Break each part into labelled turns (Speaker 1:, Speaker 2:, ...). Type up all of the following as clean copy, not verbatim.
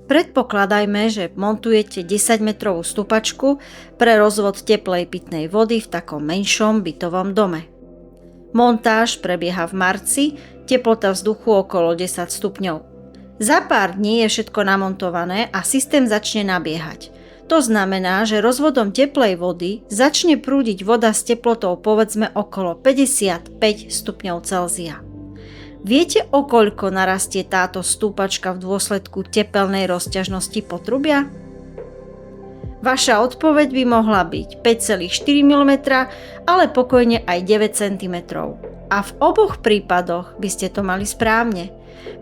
Speaker 1: Predpokladajme, že montujete 10-metrovú stupačku pre rozvod teplej pitnej vody v takom menšom bytovom dome. Montáž prebieha v marci, teplota vzduchu okolo 10 stupňov. Za pár dní je všetko namontované a systém začne nabiehať. To znamená, že rozvodom teplej vody začne prúdiť voda s teplotou povedzme okolo 55 stupňov Celzia. Viete, o koľko narastie táto stúpačka v dôsledku tepelnej rozťažnosti potrubia? Vaša odpoveď by mohla byť 5,4 mm, ale pokojne aj 9 cm. A v oboch prípadoch by ste to mali správne,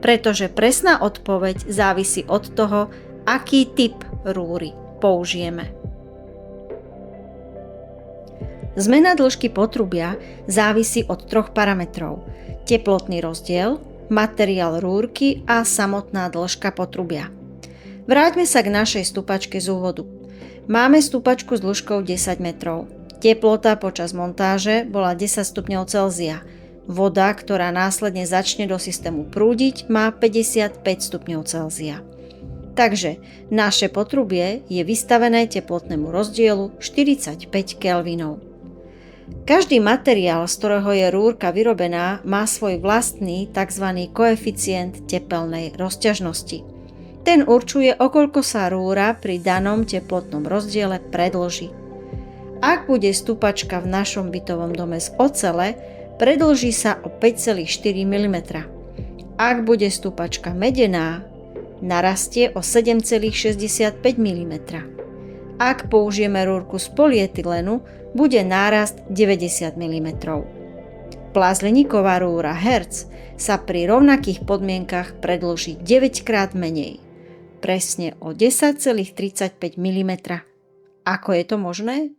Speaker 1: pretože presná odpoveď závisí od toho, aký typ rúry použijeme. Zmena dĺžky potrubia závisí od troch parametrov: teplotný rozdiel, materiál rúrky a samotná dĺžka potrubia. Vráťme sa k našej stupačke z úvodu. Máme stupačku s dĺžkou 10 metrov. Teplota počas montáže bola 10 stupňov Celzia. Voda, ktorá následne začne do systému prúdiť, má 55 stupňov Celzia. Takže naše potrubie je vystavené teplotnému rozdielu 45 Kelvinov. Každý materiál, z ktorého je rúrka vyrobená, má svoj vlastný tzv. Koeficient tepelnej rozťažnosti. Ten určuje, o koľko sa rúra pri danom teplotnom rozdiele predĺži. Ak bude stupačka v našom bytovom dome z ocele, predĺži sa o 5,4 mm. Ak bude stupačka medená, narastie o 7,65 mm. Ak použijeme rúrku z polyetylenu, bude nárast 90 mm. Plazleníková rúra Hertz sa pri rovnakých podmienkach predĺží 9 krát menej, presne o 10,35 mm. Ako je to možné?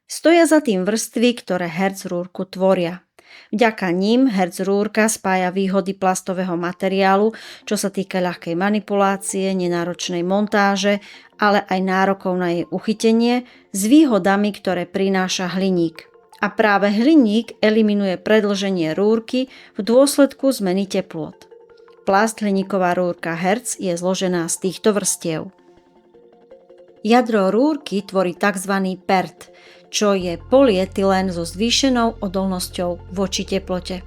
Speaker 1: Stoja za tým vrstvy, ktoré Hertz rúrku tvoria. Vďaka ním Hertz rúrka spája výhody plastového materiálu, čo sa týka ľahkej manipulácie, nenáročnej montáže, ale aj nárokov na jej uchytenie, s výhodami, ktoré prináša hliník. A práve hliník eliminuje predĺženie rúrky v dôsledku zmeny teplôt. Plast hliníková rúrka Hertz je zložená z týchto vrstiev. Jadro rúrky tvorí tzv. PERT, čo je polyetylén so zvýšenou odolnosťou voči teplote.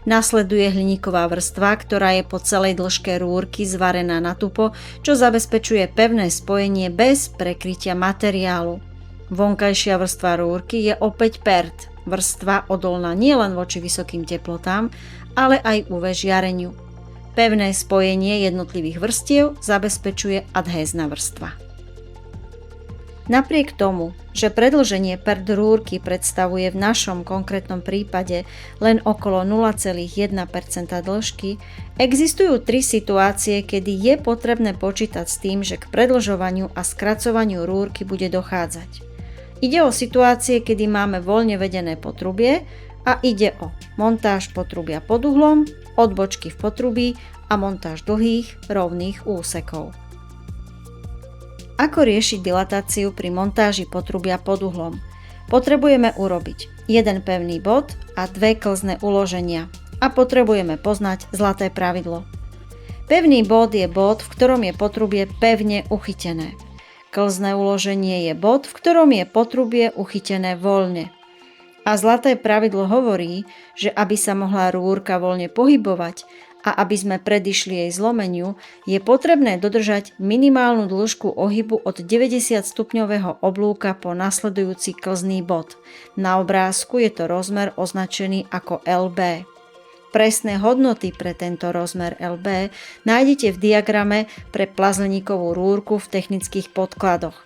Speaker 1: Nasleduje hliníková vrstva, ktorá je po celej dĺžke rúrky zvarená natupo, čo zabezpečuje pevné spojenie bez prekrytia materiálu. Vonkajšia vrstva rúrky je opäť PERT, vrstva odolná nielen voči vysokým teplotám, ale aj UV žiareniu. Pevné spojenie jednotlivých vrstiev zabezpečuje adhézna vrstva. Napriek tomu, že predĺženie PERT rúrky predstavuje v našom konkrétnom prípade len okolo 0,1% dĺžky, existujú 3 situácie, kedy je potrebné počítať s tým, že k predĺžovaniu a skracovaniu rúrky bude dochádzať. Ide o situácie, kedy máme voľne vedené potrubie a ide o montáž potrubia pod uhlom, odbočky v potrubí a montáž dlhých, rovných úsekov. Ako riešiť dilatáciu pri montáži potrubia pod uhlom? Potrebujeme urobiť jeden pevný bod a 2 klzné uloženia a potrebujeme poznať zlaté pravidlo. Pevný bod je bod, v ktorom je potrubie pevne uchytené. Klzné uloženie je bod, v ktorom je potrubie uchytené voľne. A zlaté pravidlo hovorí, že aby sa mohla rúrka voľne pohybovať a aby sme predišli jej zlomeniu, je potrebné dodržať minimálnu dĺžku ohybu od 90 stupňového oblúka po nasledujúci klzný bod. Na obrázku je to rozmer označený ako LB. Presné hodnoty pre tento rozmer LB nájdete v diagrame pre plazleníkovú rúrku v technických podkladoch.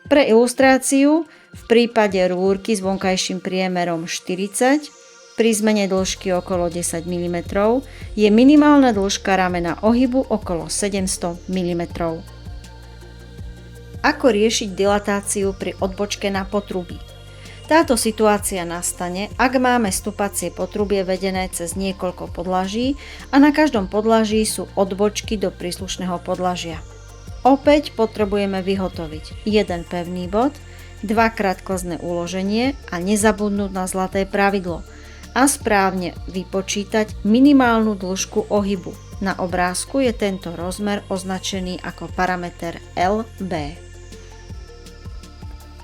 Speaker 1: Pre ilustráciu, v prípade rúrky s vonkajším priemerom 40, pri zmene dĺžky okolo 10 mm, je minimálna dĺžka ramena ohybu okolo 700 mm. Ako riešiť dilatáciu pri odbočke na potrubí? Táto situácia nastane, ak máme stupacie potrubie vedené cez niekoľko podlaží a na každom podlaží sú odbočky do príslušného podlažia. Opäť potrebujeme vyhotoviť jeden pevný bod, 2-krát klzné uloženie a nezabudnúť na zlaté pravidlo a správne vypočítať minimálnu dĺžku ohybu. Na obrázku je tento rozmer označený ako parameter LB.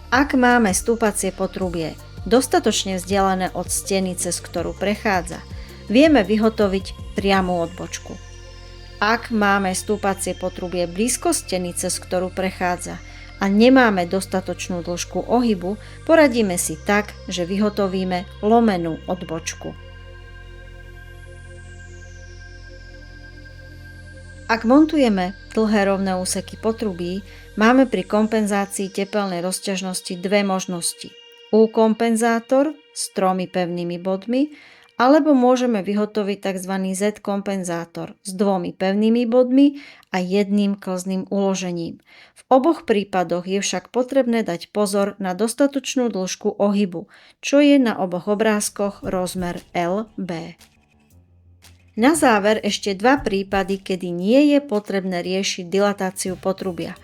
Speaker 1: Ak máme stúpacie potrubie dostatočne vzdialené od steny, cez ktorú prechádza, vieme vyhotoviť priamu odbočku. Ak máme stúpacie potrubie blízko steny, cez ktorú prechádza, a nemáme dostatočnú dĺžku ohybu, poradíme si tak, že vyhotovíme lomenú odbočku. Ak montujeme dlhé rovné úseky potrubí, máme pri kompenzácii tepelnej rozťažnosti dve možnosti. U-kompenzátor s 3 pevnými bodmi, alebo môžeme vyhotoviť tzv. Z-kompenzátor s 2 pevnými bodmi a 1 klzným uložením. V oboch prípadoch je však potrebné dať pozor na dostatočnú dĺžku ohybu, čo je na oboch obrázkoch rozmer LB. Na záver ešte 2 prípady, kedy nie je potrebné riešiť dilatáciu potrubia.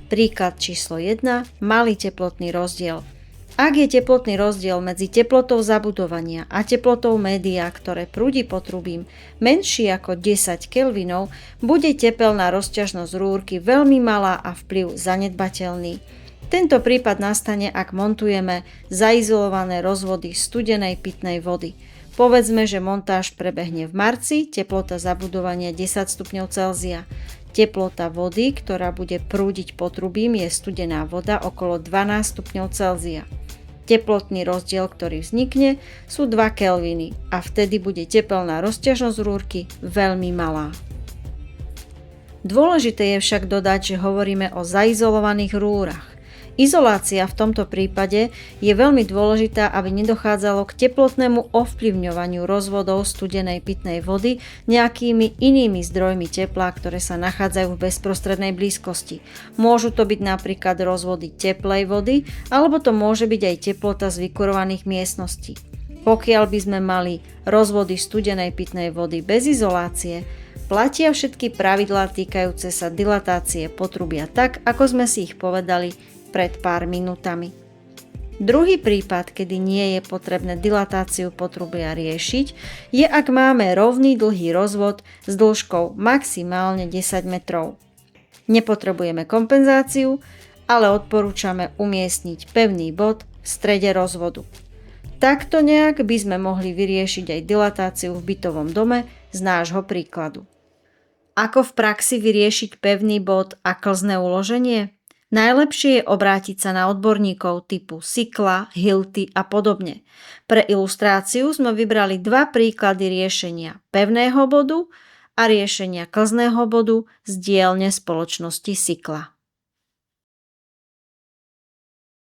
Speaker 1: Príklad číslo 1. Malý teplotný rozdiel. Ak je teplotný rozdiel medzi teplotou zabudovania a teplotou média, ktoré prúdi potrubím, menší ako 10 kelvinov, bude tepelná rozťažnosť rúrky veľmi malá a vplyv zanedbateľný. Tento prípad nastane, ak montujeme zaizolované rozvody studenej pitnej vody. Povedzme, že montáž prebehne v marci, teplota zabudovania 10 stupňov Celzia. Teplota vody, ktorá bude prúdiť potrubím, je studená voda okolo 12 stupňov Celzia. Teplotný rozdiel, ktorý vznikne, sú 2 kelviny a vtedy bude tepelná rozťažnosť rúrky veľmi malá. Dôležité je však dodať, že hovoríme o zaizolovaných rúrach. Izolácia v tomto prípade je veľmi dôležitá, aby nedochádzalo k teplotnému ovplyvňovaniu rozvodov studenej pitnej vody nejakými inými zdrojmi tepla, ktoré sa nachádzajú v bezprostrednej blízkosti. Môžu to byť napríklad rozvody teplej vody, alebo to môže byť aj teplota z vykurovaných miestností. Pokiaľ by sme mali rozvody studenej pitnej vody bez izolácie, platia všetky pravidlá týkajúce sa dilatácie potrubia tak, ako sme si ich povedali pred pár minútami. Druhý prípad, kedy nie je potrebné dilatáciu potrubia riešiť, je ak máme rovný dlhý rozvod s dĺžkou maximálne 10 metrov. Nepotrebujeme kompenzáciu, ale odporúčame umiestniť pevný bod v strede rozvodu. Takto nejak by sme mohli vyriešiť aj dilatáciu v bytovom dome z nášho príkladu. Ako v praxi vyriešiť pevný bod a klzné uloženie? Najlepšie je obrátiť sa na odborníkov typu Sikla, Hilty a podobne. Pre ilustráciu sme vybrali 2 príklady riešenia pevného bodu a riešenia klzného bodu z dielne spoločnosti Sikla.